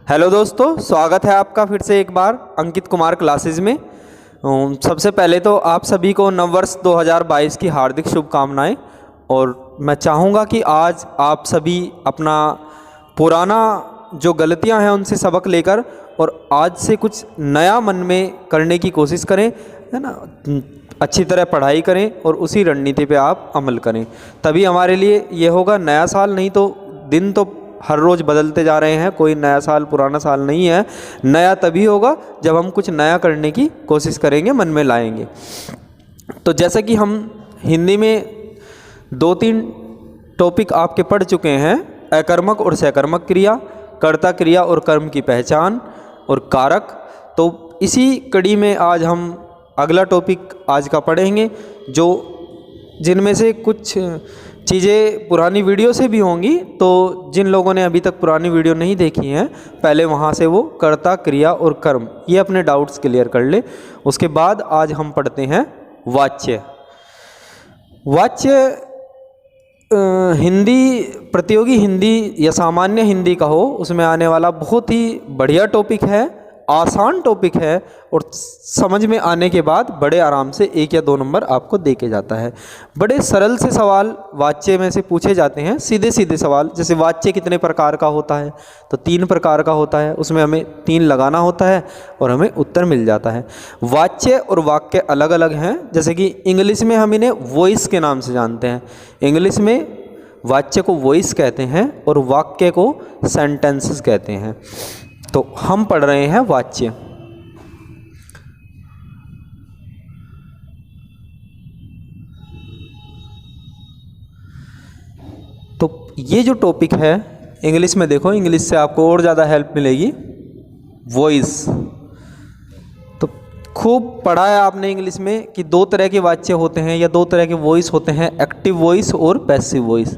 Hello दोस्तों, स्वागत है आपका फिर से एक बार अंकित कुमार क्लासेस में। सबसे पहले तो आप सभी को नववर्ष 2022 की हार्दिक शुभकामनाएं। और मैं चाहूँगा कि आज आप सभी अपना पुराना जो गलतियां हैं उनसे सबक लेकर और आज से कुछ नया मन में करने की कोशिश करें, है ना। अच्छी तरह पढ़ाई करें और उसी रणनीति पे आप अमल करें, तभी हमारे लिए ये होगा। नया साल नहीं तो दिन तो हर रोज़ बदलते जा रहे हैं, कोई नया साल पुराना साल नहीं है। नया तभी होगा जब हम कुछ नया करने की कोशिश करेंगे, मन में लाएंगे। तो जैसे कि हम हिंदी में 2-3 टॉपिक आपके पढ़ चुके हैं, अकर्मक और सकर्मक क्रिया, कर्ता क्रिया और कर्म की पहचान और कारक। तो इसी कड़ी में आज हम अगला टॉपिक आज का पढ़ेंगे, जो जिनमें से कुछ चीज़ें पुरानी वीडियो से भी होंगी। तो जिन लोगों ने अभी तक पुरानी वीडियो नहीं देखी हैं, पहले वहाँ से वो कर्ता क्रिया और कर्म, ये अपने डाउट्स क्लियर कर ले। उसके बाद आज हम पढ़ते हैं वाच्य। वाच्य हिंदी, प्रतियोगी हिंदी या सामान्य हिंदी कहो, उसमें आने वाला बहुत ही बढ़िया टॉपिक है, आसान टॉपिक है और समझ में आने के बाद बड़े आराम से 1 या 2 नंबर आपको दे के जाता है। बड़े सरल से सवाल वाच्य में से पूछे जाते हैं, सीधे सीधे सवाल। जैसे वाच्य कितने प्रकार का होता है, तो 3 प्रकार का होता है, उसमें हमें 3 लगाना होता है और हमें उत्तर मिल जाता है। वाच्य और वाक्य अलग अलग हैं। जैसे कि इंग्लिश में हम इन्हें वॉइस के नाम से जानते हैं। इंग्लिश में वाच्य को वॉइस कहते हैं और वाक्य को सेंटेंसेस कहते हैं। तो हम पढ़ रहे हैं वाच्य। तो ये जो टॉपिक है इंग्लिश में, देखो इंग्लिश से आपको और ज़्यादा हेल्प मिलेगी। वॉइस तो खूब पढ़ा है आपने इंग्लिश में कि 2 तरह के वाच्य होते हैं या 2 तरह के वॉइस होते हैं, एक्टिव वॉइस और पैसिव वॉइस।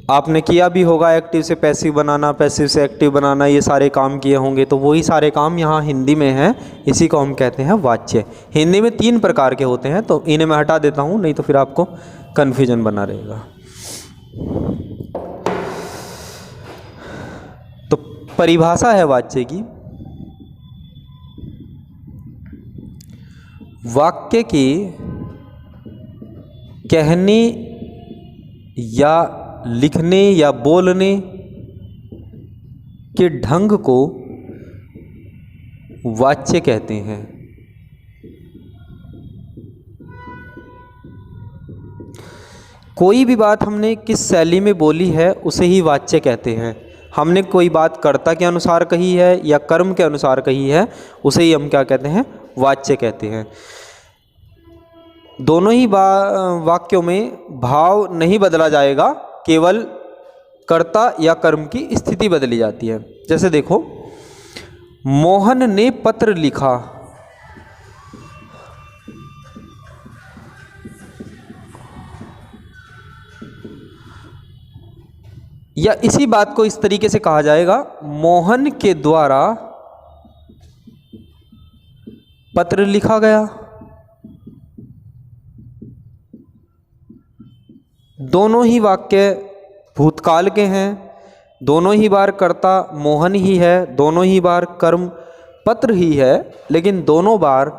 आपने किया भी होगा, एक्टिव से पैसिव बनाना, पैसिव से एक्टिव बनाना, ये सारे काम किए होंगे। तो वही सारे काम यहाँ हिंदी में हैं, इसी को हम कहते हैं वाच्य। हिंदी में 3 प्रकार के होते हैं, तो इन्हें मैं हटा देता हूँ, नहीं तो फिर आपको कन्फ्यूजन बना रहेगा। तो परिभाषा है वाच्य की, वाक्य की कहने या लिखने या बोलने के ढंग को वाच्य कहते हैं। कोई भी बात हमने किस शैली में बोली है उसे ही वाच्य कहते हैं। हमने कोई बात कर्ता के अनुसार कही है या कर्म के अनुसार कही है, उसे ही हम क्या कहते हैं, वाच्य कहते हैं। दोनों ही वाक्यों में भाव नहीं बदला जाएगा, केवल कर्ता या कर्म की स्थिति बदली जाती है। जैसे देखो, मोहन ने पत्र लिखा, या इसी बात को इस तरीके से कहा जाएगा, मोहन के द्वारा पत्र लिखा गया। दोनों ही वाक्य भूतकाल के हैं, दोनों ही बार कर्ता मोहन ही है, दोनों ही बार कर्म पत्र ही है, लेकिन दोनों बार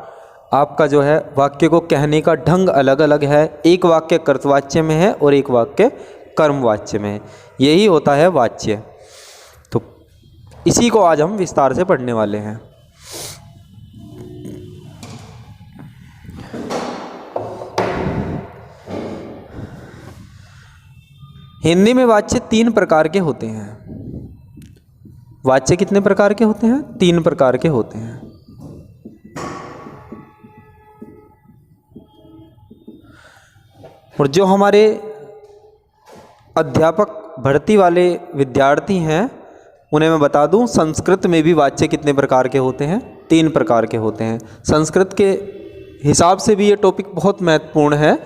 आपका जो है वाक्य को कहने का ढंग अलग अलग है। एक वाक्य कर्तवाच्य में है और एक वाक्य कर्मवाच्य में है। यही होता है वाच्य। तो इसी को आज हम विस्तार से पढ़ने वाले हैं। हिंदी में वाच्य 3 प्रकार के होते हैं। वाच्य कितने प्रकार के होते हैं? 3 प्रकार के होते हैं। और जो हमारे अध्यापक भर्ती वाले विद्यार्थी हैं उन्हें मैं बता दूं, संस्कृत में भी वाच्य कितने प्रकार के होते हैं? 3 प्रकार के होते हैं। संस्कृत के हिसाब से भी ये टॉपिक बहुत महत्वपूर्ण है।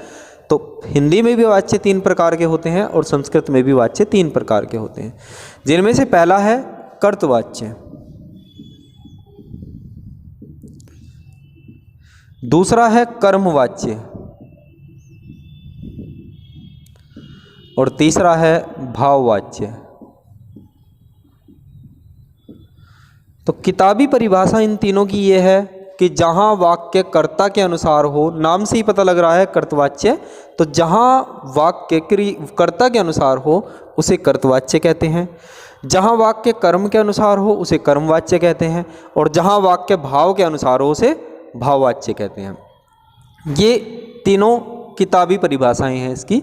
तो हिंदी में भी वाच्य 3 प्रकार के होते हैं और संस्कृत में भी वाच्य 3 प्रकार के होते हैं, जिनमें से पहला है कर्तवाच्य। दूसरा है कर्मवाच्य और तीसरा है भाववाच्य। तो किताबी परिभाषा इन तीनों की ये है कि जहाँ वाक्य कर्ता के अनुसार हो, नाम से ही पता लग रहा है कर्तवाच्य, तो जहाँ वाक्य कर्ता के अनुसार हो उसे कर्तवाच्य कहते हैं, जहाँ वाक्य कर्म के अनुसार हो उसे कर्मवाच्य कहते हैं, और जहाँ वाक्य भाव के अनुसार हो उसे भाववाच्य कहते हैं। ये तीनों किताबी परिभाषाएं हैं इसकी।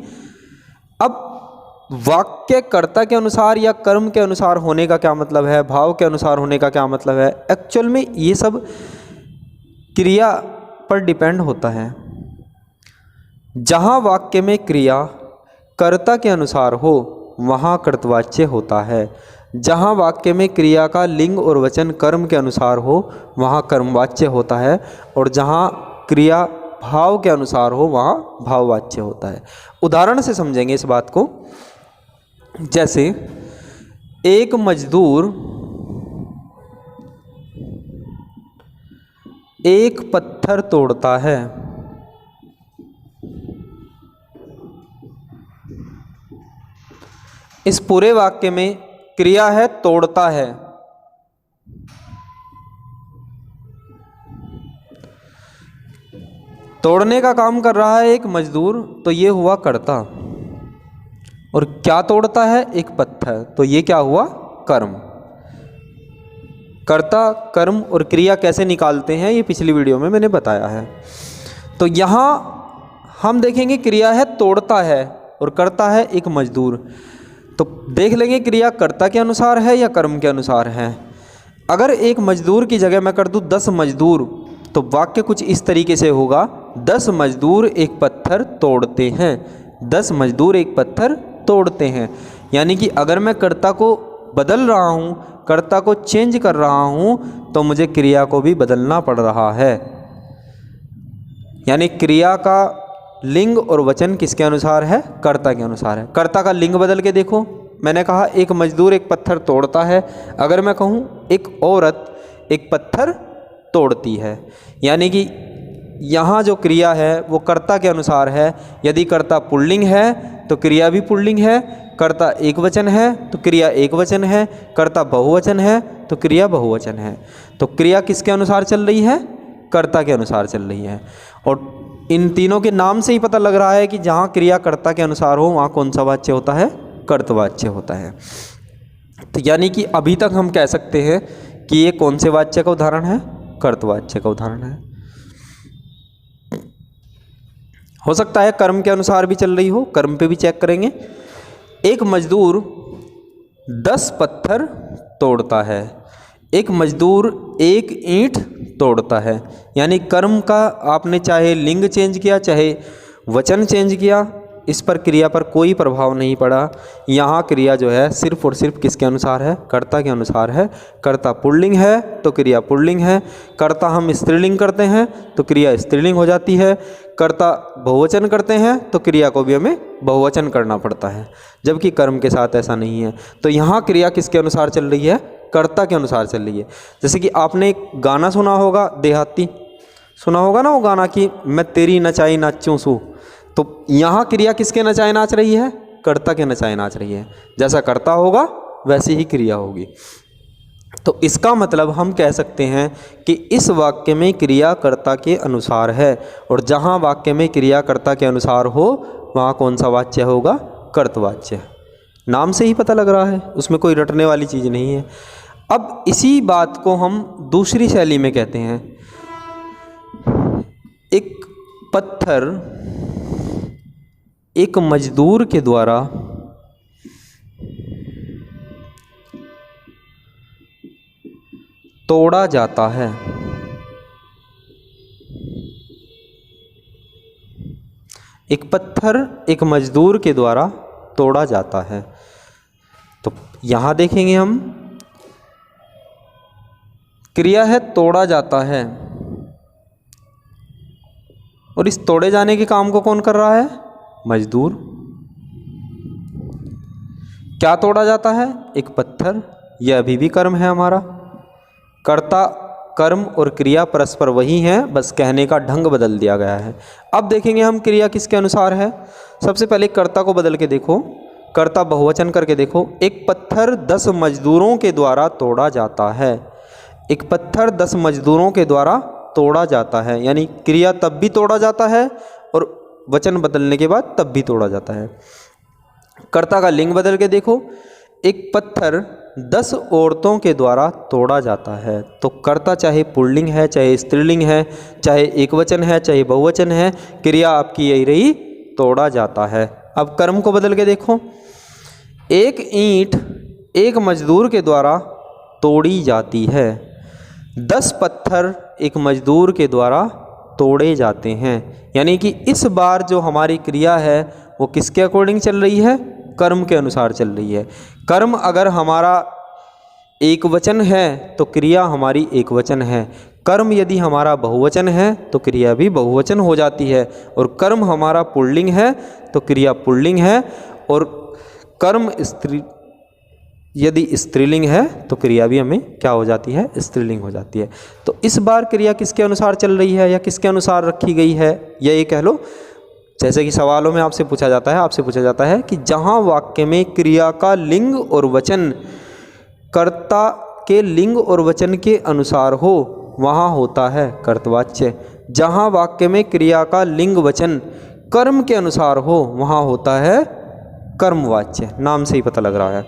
अब वाक्य कर्ता के अनुसार या कर्म के अनुसार होने का क्या मतलब है, भाव के अनुसार होने का क्या मतलब है, एक्चुअल में ये सब क्रिया पर डिपेंड होता है। जहाँ वाक्य में क्रिया कर्ता के अनुसार हो वहाँ कर्तवाच्य होता है, जहाँ वाक्य में क्रिया का लिंग और वचन कर्म के अनुसार हो वहाँ कर्मवाच्य होता है, और जहाँ क्रिया भाव के अनुसार हो वहाँ भाववाच्य होता है। उदाहरण से समझेंगे इस बात को। जैसे एक मजदूर एक पत्थर तोड़ता है, इस पूरे वाक्य में क्रिया है तोड़ता है। तोड़ने का काम कर रहा है एक मजदूर, तो ये हुआ कर्ता, और क्या तोड़ता है, एक पत्थर, तो ये क्या हुआ, कर्म। कर्ता कर्म और क्रिया कैसे निकालते हैं ये पिछली वीडियो में मैंने बताया है। तो यहाँ हम देखेंगे क्रिया है तोड़ता है और कर्ता है एक मजदूर, तो देख लेंगे क्रिया कर्ता के अनुसार है या कर्म के अनुसार है। अगर एक मजदूर की जगह मैं कर दूँ 10 मजदूर, तो वाक्य कुछ इस तरीके से होगा, 10 मजदूर एक पत्थर तोड़ते हैं, 10 मजदूर एक पत्थर तोड़ते हैं। यानी कि अगर मैं कर्ता को बदल रहा हूँ, कर्ता को चेंज कर रहा हूँ, तो मुझे क्रिया को भी बदलना पड़ रहा है। यानी क्रिया का लिंग और वचन किसके अनुसार है, कर्ता के अनुसार है। कर्ता का लिंग बदल के देखो, मैंने कहा एक मजदूर एक पत्थर तोड़ता है, अगर मैं कहूँ एक औरत एक पत्थर तोड़ती है, यानी कि यहाँ जो क्रिया है वो कर्ता के अनुसार है। यदि कर्ता पुल्लिंग है तो क्रिया भी पुल्लिंग है, कर्ता एक वचन है तो क्रिया एक वचन है, कर्ता बहुवचन है तो क्रिया बहुवचन है। तो क्रिया किसके अनुसार चल रही है, कर्ता के अनुसार चल रही है। और इन तीनों के नाम से ही पता लग रहा है कि जहाँ क्रिया कर्ता के अनुसार हो वहाँ कौन सा वाच्य होता है, कर्तवाच्य होता है। तो यानी कि अभी तक हम कह सकते हैं कि ये कौन से वाच्य का उदाहरण है, कर्तवाच्य का उदाहरण है। हो सकता है कर्म के अनुसार भी चल रही हो, कर्म पे भी चेक करेंगे। एक मजदूर 10 पत्थर तोड़ता है, एक मजदूर एक ईंट तोड़ता है। यानी कर्म का आपने चाहे लिंग चेंज किया चाहे वचन चेंज किया, इस पर क्रिया पर कोई प्रभाव नहीं पड़ा। यहाँ क्रिया जो है सिर्फ और सिर्फ किसके अनुसार है, कर्ता के अनुसार है। कर्ता पुल्लिंग है तो क्रिया पुल्लिंग है, कर्ता हम स्त्रीलिंग करते हैं तो क्रिया स्त्रीलिंग हो जाती है, कर्ता बहुवचन करते हैं तो क्रिया को भी हमें बहुवचन करना पड़ता है, जबकि कर्म के साथ ऐसा नहीं है। तो यहाँ क्रिया किसके अनुसार चल रही है, कर्ता के अनुसार चल रही है। जैसे कि आपने एक गाना सुना होगा, देहाती सुना होगा ना वो गाना कि मैं तेरी नचाई नाचूं सू, तो यहाँ क्रिया किसके नचाए नाच रही है, कर्ता के नचाए नाच रही है। जैसा कर्ता होगा वैसी ही क्रिया होगी। तो इसका मतलब हम कह सकते हैं कि इस वाक्य में क्रिया कर्ता के अनुसार है, और जहाँ वाक्य में क्रिया कर्ता के अनुसार हो वहाँ कौन सा वाच्य होगा, कर्तवाच्य। नाम से ही पता लग रहा है, उसमें कोई रटने वाली चीज़ नहीं है। अब इसी बात को हम दूसरी शैली में कहते हैं। एक पत्थर एक मजदूर के द्वारा तोड़ा जाता है। एक पत्थर एक मजदूर के द्वारा तोड़ा जाता है। तो यहाँ देखेंगे हम, क्रिया है तोड़ा जाता है, और इस तोड़े जाने के काम को कौन कर रहा है, मजदूर। क्या तोड़ा जाता है, एक पत्थर, यह अभी भी कर्म है हमारा। कर्ता कर्म और क्रिया परस्पर वही हैं, बस कहने का ढंग बदल दिया गया है। अब देखेंगे हम क्रिया किसके अनुसार है। सबसे पहले कर्ता को बदल के देखो, कर्ता बहुवचन करके देखो। एक पत्थर 10 मजदूरों के द्वारा तोड़ा जाता है। एक पत्थर 10 मजदूरों के द्वारा तोड़ा जाता है, यानी क्रिया तब भी तोड़ा जाता है और वचन बदलने के बाद तब भी तोड़ा जाता है। कर्ता का लिंग बदल के देखो, एक पत्थर 10 औरतों के द्वारा तोड़ा जाता है। तो कर्ता चाहे पुल्लिंग है, चाहे स्त्रीलिंग है, चाहे एकवचन है, चाहे बहुवचन है, क्रिया आपकी यही रही, तोड़ा जाता है। अब कर्म को बदल के देखो, एक ईंट एक मजदूर के द्वारा तोड़ी जाती है। 10 पत्थर एक मजदूर के द्वारा तोड़े जाते हैं, यानी कि इस बार जो हमारी क्रिया है वो किसके अकॉर्डिंग चल रही है, कर्म के अनुसार चल रही है। कर्म अगर हमारा एक वचन है तो क्रिया हमारी एक वचन है। कर्म यदि हमारा बहुवचन है तो क्रिया भी बहुवचन हो जाती है। और कर्म हमारा पुल्लिंग है तो क्रिया पुल्लिंग है। और कर्म यदि स्त्रीलिंग है तो क्रिया भी हमें क्या हो जाती है, स्त्रीलिंग हो जाती है। तो इस बार क्रिया किसके अनुसार चल रही है या किसके अनुसार रखी गई है, ये कह लो। जैसे कि सवालों में आपसे पूछा जाता है कि जहाँ वाक्य में क्रिया का लिंग और वचन कर्ता के लिंग और वचन के अनुसार हो वहाँ होता है कर्तवाच्य। जहाँ वाक्य में क्रिया का लिंग वचन कर्म के अनुसार हो वहाँ होता है कर्मवाच्य। नाम से ही पता लग रहा है।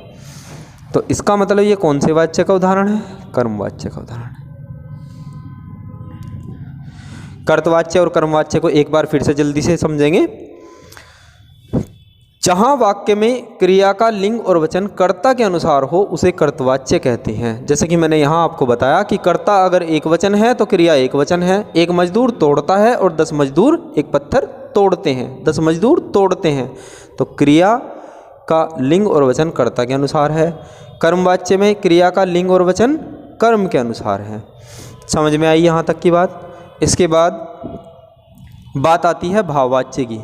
तो इसका मतलब ये कौन से वाच्य का उदाहरण है, कर्मवाच्य का उदाहरण है। कर्तवाच्य और कर्मवाच्य को एक बार फिर से जल्दी से समझेंगे। जहां वाक्य में क्रिया का लिंग और वचन कर्ता के अनुसार हो उसे कर्तवाच्य कहते हैं। जैसे कि मैंने यहां आपको बताया कि कर्ता अगर एक वचन है तो क्रिया एक वचन है। एक मजदूर तोड़ता है और 10 मजदूर एक पत्थर तोड़ते हैं। 10 मजदूर तोड़ते हैं तो क्रिया का लिंग और वचन कर्ता के अनुसार है। कर्मवाच्य में क्रिया का लिंग और वचन कर्म के अनुसार है। समझ में आई यहाँ तक की बात। इसके बाद बात आती है भाववाच्य की।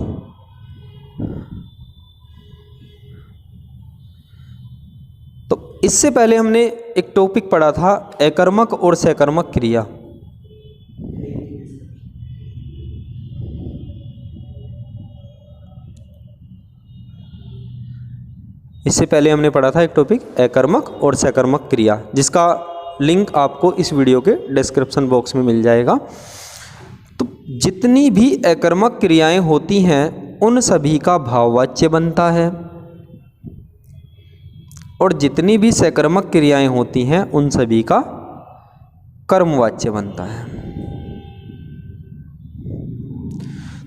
तो इससे पहले हमने एक टॉपिक पढ़ा था अकर्मक और सकर्मक क्रिया। इससे पहले हमने पढ़ा था एक टॉपिक अकर्मक और सकर्मक क्रिया, जिसका लिंक आपको इस वीडियो के डिस्क्रिप्शन बॉक्स में मिल जाएगा। तो जितनी भी अकर्मक क्रियाएं होती हैं उन सभी का भाववाच्य बनता है और जितनी भी सकर्मक क्रियाएं होती हैं उन सभी का कर्मवाच्य बनता है।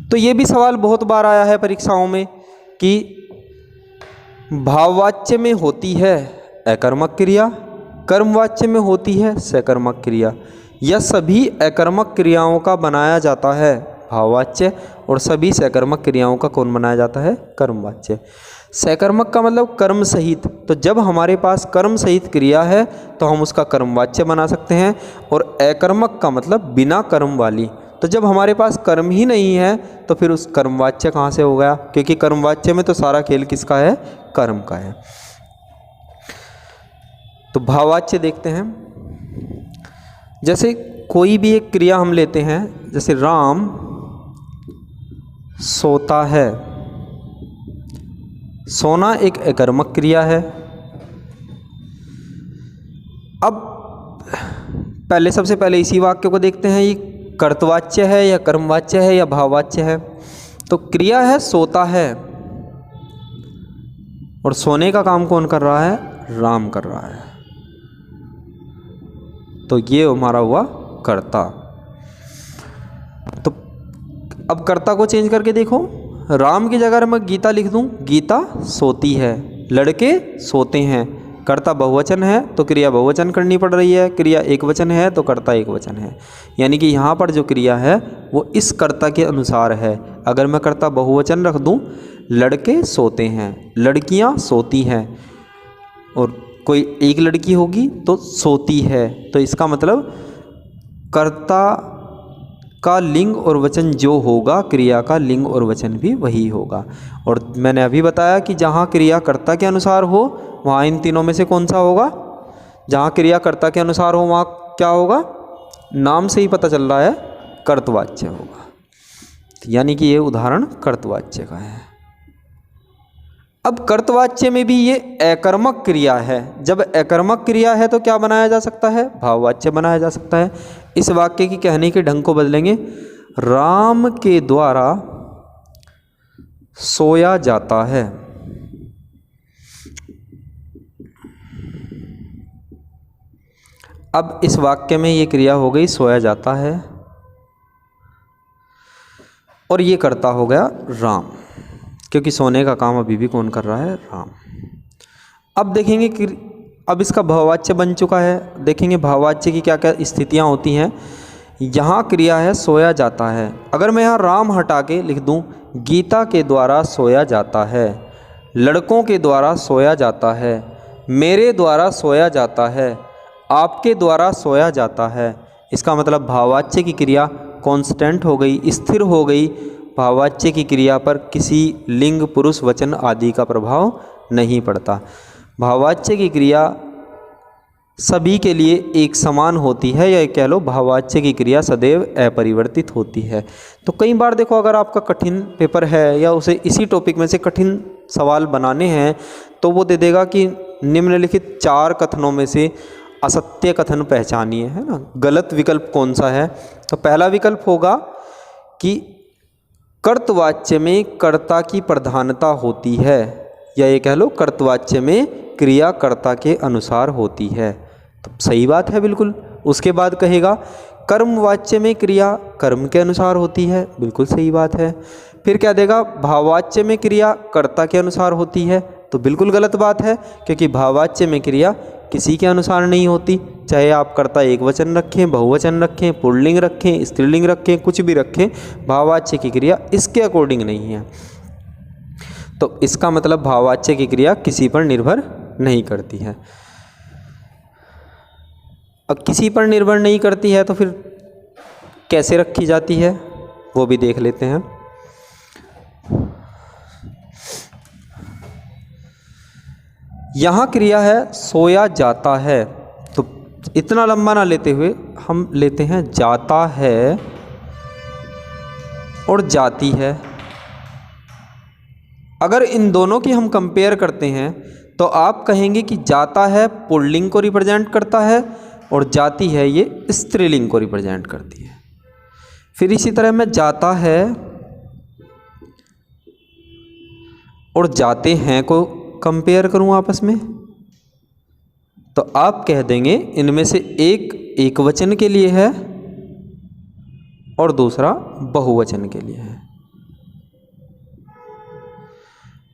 तो ये भी सवाल बहुत बार आया है परीक्षाओं में कि भाववाच्य में होती है अकर्मक क्रिया, कर्मवाच्य में होती है सकर्मक क्रिया, या सभी अकर्मक क्रियाओं का बनाया जाता है भाववाच्य और सभी सकर्मक क्रियाओं का कौन बनाया जाता है, कर्मवाच्य। सकर्मक का मतलब कर्म सहित। तो जब हमारे पास कर्म सहित क्रिया है तो हम उसका कर्मवाच्य बना सकते हैं। और अकर्मक का मतलब बिना कर्म वाली। तो जब हमारे पास कर्म ही नहीं है तो फिर उस कर्मवाच्य कहाँ से हो गया, क्योंकि कर्मवाच्य में तो सारा खेल किसका है, कर्म का है। तो भाववाच्य देखते हैं। जैसे कोई भी एक क्रिया हम लेते हैं, जैसे राम सोता है। सोना एक अकर्मक क्रिया है। अब पहले सबसे पहले इसी वाक्य को देखते हैं, ये कर्तवाच्य है या कर्मवाच्य है या भाववाच्य है। तो क्रिया है सोता है और सोने का काम कौन कर रहा है, राम कर रहा है। तो ये हमारा हुआ कर्ता। तो अब कर्ता को चेंज करके देखो, राम की जगह मैं गीता लिख दूं, गीता सोती है, लड़के सोते हैं। कर्ता बहुवचन है तो क्रिया बहुवचन करनी पड़ रही है, क्रिया एक वचन है तो कर्ता एक वचन है। यानी कि यहाँ पर जो क्रिया है वो इस कर्ता के अनुसार है। अगर मैं कर्ता बहुवचन रख दूं, लड़के सोते हैं, लड़कियाँ सोती हैं, और कोई एक लड़की होगी तो सोती है, तो इसका मतलब कर्ता का लिंग और वचन जो होगा क्रिया का लिंग और वचन भी वही होगा। और मैंने अभी बताया कि जहाँ क्रिया कर्ता के अनुसार हो वहाँ इन तीनों में से कौन सा होगा, जहाँ क्रिया कर्ता के अनुसार हो वहाँ क्या होगा, नाम से ही पता चल रहा है कर्तवाच्य होगा, यानी कि ये उदाहरण कर्तवाच्य का है। अब कर्तवाच्य में भी ये अकर्मक क्रिया है। जब अकर्मक क्रिया है तो क्या बनाया जा सकता है? भाववाच्य बनाया जा सकता है। इस वाक्य की कहने के ढंग को बदलेंगे, राम के द्वारा सोया जाता है। अब इस वाक्य में ये क्रिया हो गई सोया जाता है और ये करता हो गया राम, क्योंकि सोने का काम अभी भी कौन कर रहा है? राम। अब देखेंगे कि अब इसका भाववाच्य बन चुका है। देखेंगे भाववाच्य की क्या क्या स्थितियाँ होती हैं। यहाँ क्रिया है सोया जाता है। अगर मैं यहाँ राम हटा के लिख दूँ गीता के द्वारा सोया जाता है, लड़कों के द्वारा सोया जाता है, मेरे द्वारा सोया जाता है, आपके द्वारा सोया जाता है, इसका मतलब भाववाच्य की क्रिया कांस्टेंट हो गई, स्थिर हो गई। भाववाच्य की क्रिया पर किसी लिंग, पुरुष, वचन आदि का प्रभाव नहीं पड़ता। भाववाच्य की क्रिया सभी के लिए एक समान होती है, या कह लो भाववाच्य की क्रिया सदैव अपरिवर्तित होती है। तो कई बार देखो, अगर आपका कठिन पेपर है या उसे इसी टॉपिक में से कठिन सवाल बनाने हैं तो वो दे देगा कि निम्नलिखित 4 कथनों में से असत्य कथन पहचानिए, है ना, गलत विकल्प कौन सा है। तो पहला विकल्प होगा कि कर्तवाच्य में कर्ता की प्रधानता होती है, या ये कह लो कर्तवाच्य में क्रिया कर्ता के अनुसार होती है। तो सही बात है बिल्कुल। उसके बाद कहेगा कर्मवाच्य में क्रिया कर्म के अनुसार होती है, बिल्कुल सही बात है। फिर क्या देगा? भाववाच्य में क्रिया कर्ता के अनुसार होती है, तो बिल्कुल गलत बात है, क्योंकि भाववाच्य में क्रिया किसी के अनुसार नहीं होती। चाहे आप कर्ता एक वचन रखें, बहुवचन रखें, पुल्लिंग रखें, स्त्रीलिंग रखें, कुछ भी रखें, भाववाच्य की क्रिया इसके अकॉर्डिंग नहीं है। तो इसका मतलब भाववाच्य की क्रिया किसी पर निर्भर नहीं करती है। अब किसी पर निर्भर नहीं करती है तो फिर कैसे रखी जाती है वो भी देख लेते हैं। यहाँ क्रिया है सोया जाता है, तो इतना लंबा ना लेते हुए हम लेते हैं जाता है और जाती है। अगर इन दोनों की हम कंपेयर करते हैं तो आप कहेंगे कि जाता है पुल्लिंग को रिप्रेजेंट करता है और जाती है ये स्त्रीलिंग को रिप्रेजेंट करती है। फिर इसी तरह मैं जाता है और जाते हैं को कंपेयर करूं आपस में, तो आप कह देंगे इनमें से एक एकवचन के लिए है और दूसरा बहुवचन के लिए है।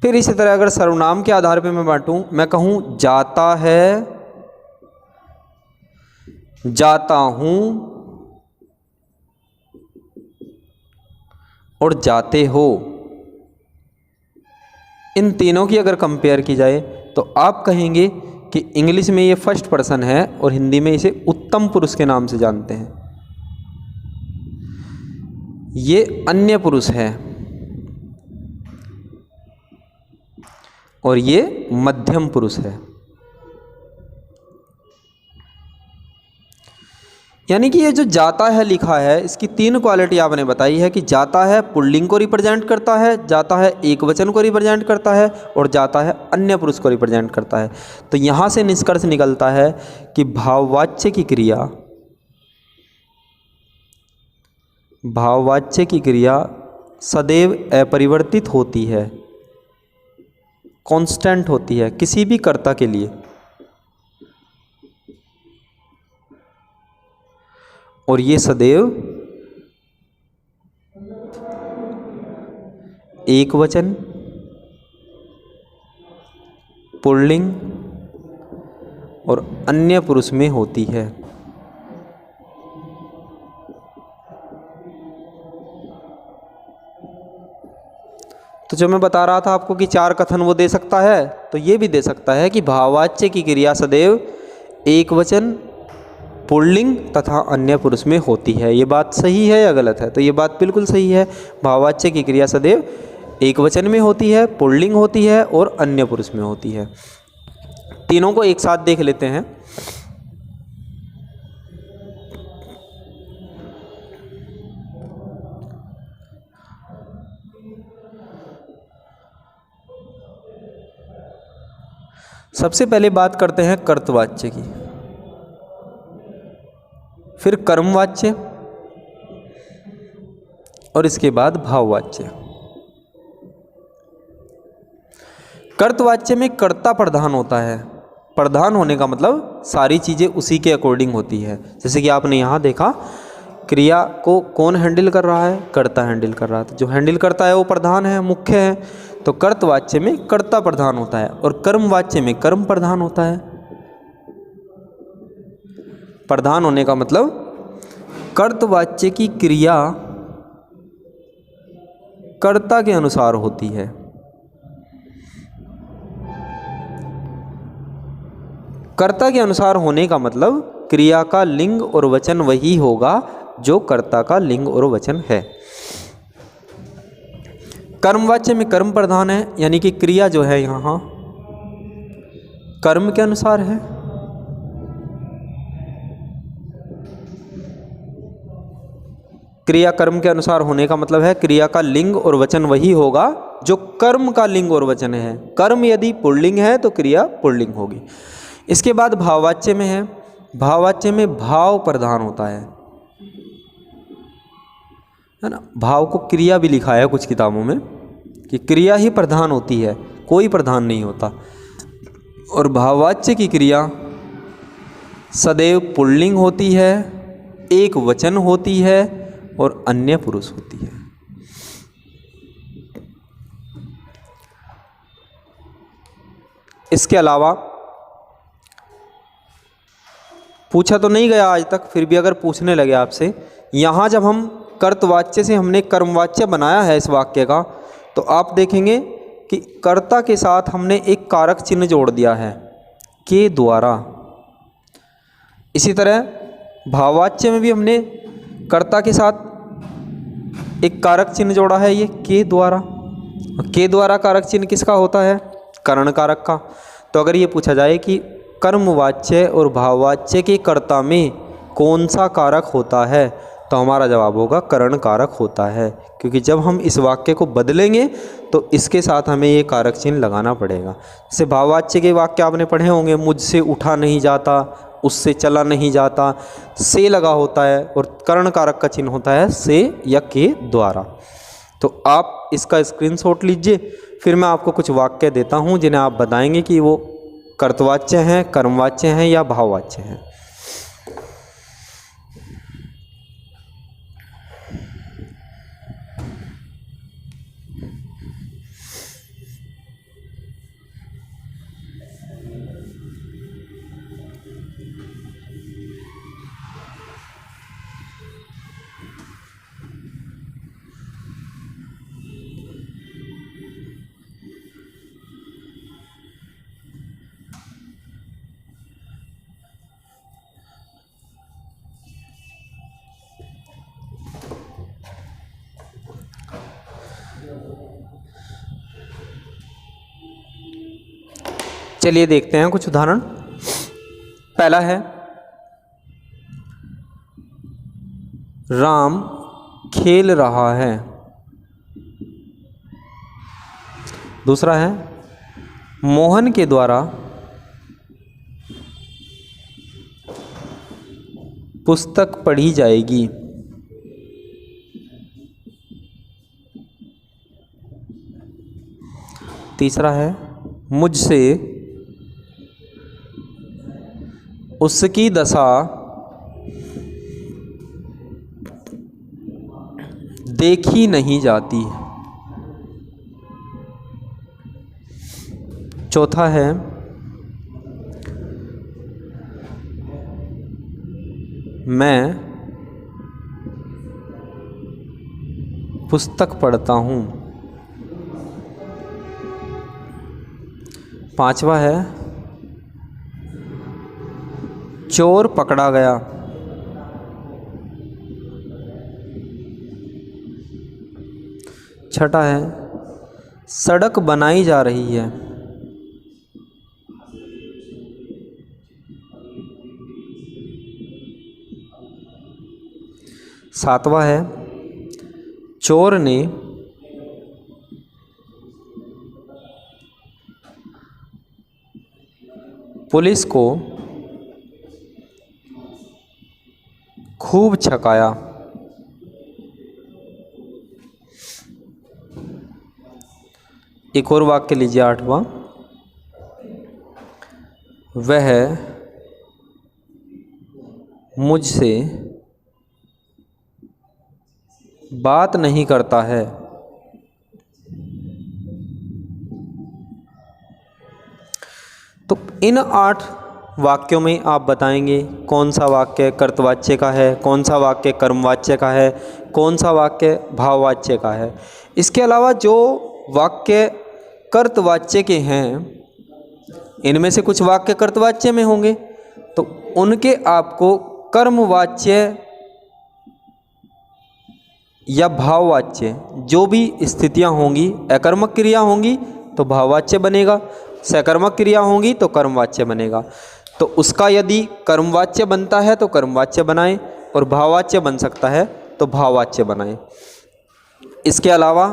फिर इसी तरह अगर सर्वनाम के आधार पे मैं बांटूं, मैं कहूं जाता है, जाता हूं और जाते हो, इन तीनों की अगर कंपेयर की जाए तो आप कहेंगे कि इंग्लिश में ये फर्स्ट पर्सन है और हिंदी में इसे उत्तम पुरुष के नाम से जानते हैं। ये अन्य पुरुष है और ये मध्यम पुरुष है। यानी कि ये जो जाता है लिखा है, इसकी 3 क्वालिटी आपने बताई है कि जाता है पुल्लिंग को रिप्रेजेंट करता है, जाता है एक वचन को रिप्रेजेंट करता है और जाता है अन्य पुरुष को रिप्रेजेंट करता है। तो यहाँ से निष्कर्ष निकलता है कि भाववाच्य की क्रिया सदैव अपरिवर्तित होती है, कांस्टेंट होती है किसी भी कर्ता के लिए, और ये सदैव एक वचन, पुल्लिंग और अन्य पुरुष में होती है। तो जो मैं बता रहा था आपको कि 4 कथन वो दे सकता है, तो ये भी दे सकता है कि भाववाच्य की क्रिया सदैव एक वचन, पुल्लिंग तथा अन्य पुरुष में होती है। ये बात सही है या गलत है? तो ये बात बिल्कुल सही है। भाववाच्य की क्रिया सदैव एक वचन में होती है, पुल्लिंग होती है और अन्य पुरुष में होती है। तीनों को एक साथ देख लेते हैं। सबसे पहले बात करते हैं कर्तवाच्य की, फिर कर्मवाच्य और इसके बाद भाववाच्य। कर्तवाच्य में कर्ता प्रधान होता है। प्रधान होने का मतलब सारी चीज़ें उसी के अकॉर्डिंग होती है। जैसे कि आपने यहाँ देखा, क्रिया को कौन हैंडल कर रहा है? कर्ता हैंडल कर रहा है। तो जो हैंडल करता है वो प्रधान है, मुख्य है। तो कर्तवाच्य में कर्ता प्रधान होता है और कर्मवाच्य में कर्म प्रधान होता है। प्रधान होने का मतलब कर्तवाच्य की क्रिया कर्ता के अनुसार होती है। कर्ता के अनुसार होने का मतलब क्रिया का लिंग और वचन वही होगा जो कर्ता का लिंग और वचन है। कर्मवाच्य में कर्म प्रधान है, यानी कि क्रिया जो है यहाँ कर्म के अनुसार है। क्रिया कर्म के अनुसार होने का मतलब है क्रिया का लिंग और वचन वही होगा जो कर्म का लिंग और वचन है। कर्म यदि पुल्लिंग है तो क्रिया पुल्लिंग होगी। इसके बाद भाववाच्य में है। भाववाच्य में भाव प्रधान होता है ना। भाव को क्रिया भी लिखा है कुछ किताबों में कि क्रिया ही प्रधान होती है, कोई प्रधान नहीं होता। और भाववाच्य की क्रिया सदैव पुल्लिंग होती है, एक वचन होती है और अन्य पुरुष होती है। इसके अलावा पूछा तो नहीं गया आज तक, फिर भी अगर पूछने लगे आपसे, यहाँ जब हम कर्तवाच्य से हमने कर्मवाच्य बनाया है इस वाक्य का, तो आप देखेंगे कि कर्ता के साथ हमने एक कारक चिन्ह जोड़ दिया है, के द्वारा। इसी तरह भाववाच्य में भी हमने कर्ता के साथ एक कारक चिन्ह जोड़ा है, ये के द्वारा। के द्वारा कारक चिन्ह किसका होता है? करण कारक का। तो अगर ये पूछा जाए कि कर्मवाच्य और भाववाच्य के कर्ता में कौन सा कारक होता है, तो हमारा जवाब होगा करण कारक होता है, क्योंकि जब हम इस वाक्य को बदलेंगे तो इसके साथ हमें ये कारक चिन्ह लगाना पड़ेगा। जैसे भाववाच्य के वाक्य आपने पढ़े होंगे, मुझसे उठा नहीं जाता, उससे चला नहीं जाता, से लगा होता है और करण कारक का चिन्ह होता है से या के द्वारा। तो आप इसका स्क्रीनशॉट लीजिए, फिर मैं आपको कुछ वाक्य देता हूँ जिन्हें आप बताएंगे कि वो कर्तवाच्य हैं, कर्मवाच्य हैं या भाववाच्य हैं। चलिए देखते हैं कुछ उदाहरण। पहला है, राम खेल रहा है। दूसरा है, मोहन के द्वारा पुस्तक पढ़ी जाएगी। तीसरा है, मुझसे उसकी दशा देखी नहीं जाती। चौथा है, मैं पुस्तक पढ़ता हूँ। पांचवा है, चोर पकड़ा गया। छठा है, सड़क बनाई जा रही है। सातवां है, चोर ने पुलिस को खूब छकाया। एक और वाक्य लीजिए 8वां, वह मुझसे बात नहीं करता है। तो इन 8 वाक्यों में आप बताएंगे कौन सा वाक्य कर्तवाच्य का है, कौन सा वाक्य कर्मवाच्य का है, कौन सा वाक्य भाववाच्य का है। इसके अलावा जो वाक्य कर्तवाच्य के हैं, इनमें से कुछ वाक्य कर्तवाच्य में होंगे तो उनके आपको कर्मवाच्य या भाववाच्य जो भी स्थितियां होंगी, अकर्मक क्रिया होंगी तो भाववाच्य बनेगा, सकर्मक क्रिया होंगी तो कर्मवाच्य बनेगा। तो उसका यदि कर्मवाच्य बनता है तो कर्मवाच्य बनाएं और भाववाच्य बन सकता है तो भाववाच्य बनाएं। इसके अलावा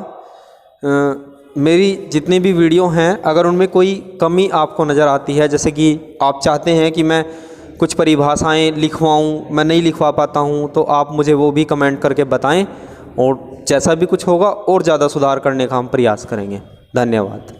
मेरी जितनी भी वीडियो हैं, अगर उनमें कोई कमी आपको नज़र आती है, जैसे कि आप चाहते हैं कि मैं कुछ परिभाषाएं लिखवाऊं, मैं नहीं लिखवा पाता हूं, तो आप मुझे वो भी कमेंट करके बताएं और जैसा भी कुछ होगा और ज़्यादा सुधार करने का हम प्रयास करेंगे। धन्यवाद।